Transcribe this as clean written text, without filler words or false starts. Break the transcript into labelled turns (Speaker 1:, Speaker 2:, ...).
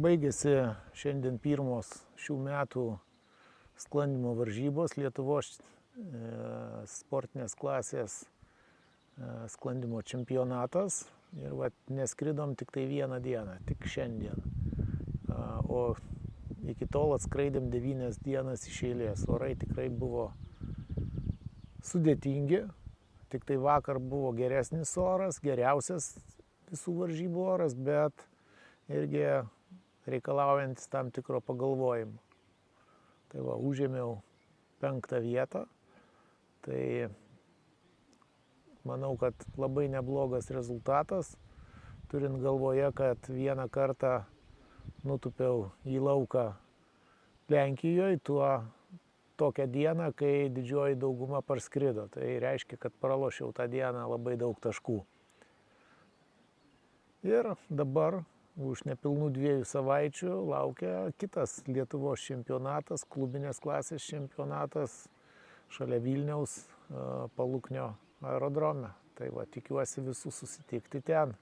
Speaker 1: Baigėsi šiandien pirmos šių metų sklandymo varžybos Lietuvos sportinės klasės sklandymo čempionatas. Ir neskridom tik tai vieną dieną, tik šiandien. O iki tol atskraidėm 9 dienas iš eilės. Orai tikrai buvo sudėtingi. Tik tai vakar buvo geresnis oras, geriausias visų varžybų oras, bet irgi reikalaujantis tam tikro pagalvojimo. Tai užėmiau 5. vietą. Tai manau, kad labai neblogas rezultatas, turint galvoje, kad vieną kartą nutupiau į lauką Lenkijoje tokią dieną, kai didžioji dauguma parskrido. Tai reiškia, kad pralošiau tą dieną labai daug taškų. Ir dabar už nepilnų 2 savaičių laukia kitas Lietuvos čempionatas, klubinės klasės čempionatas šalia Vilniaus Paluknio aerodrome. Tai tikiuosi visų susitikti ten.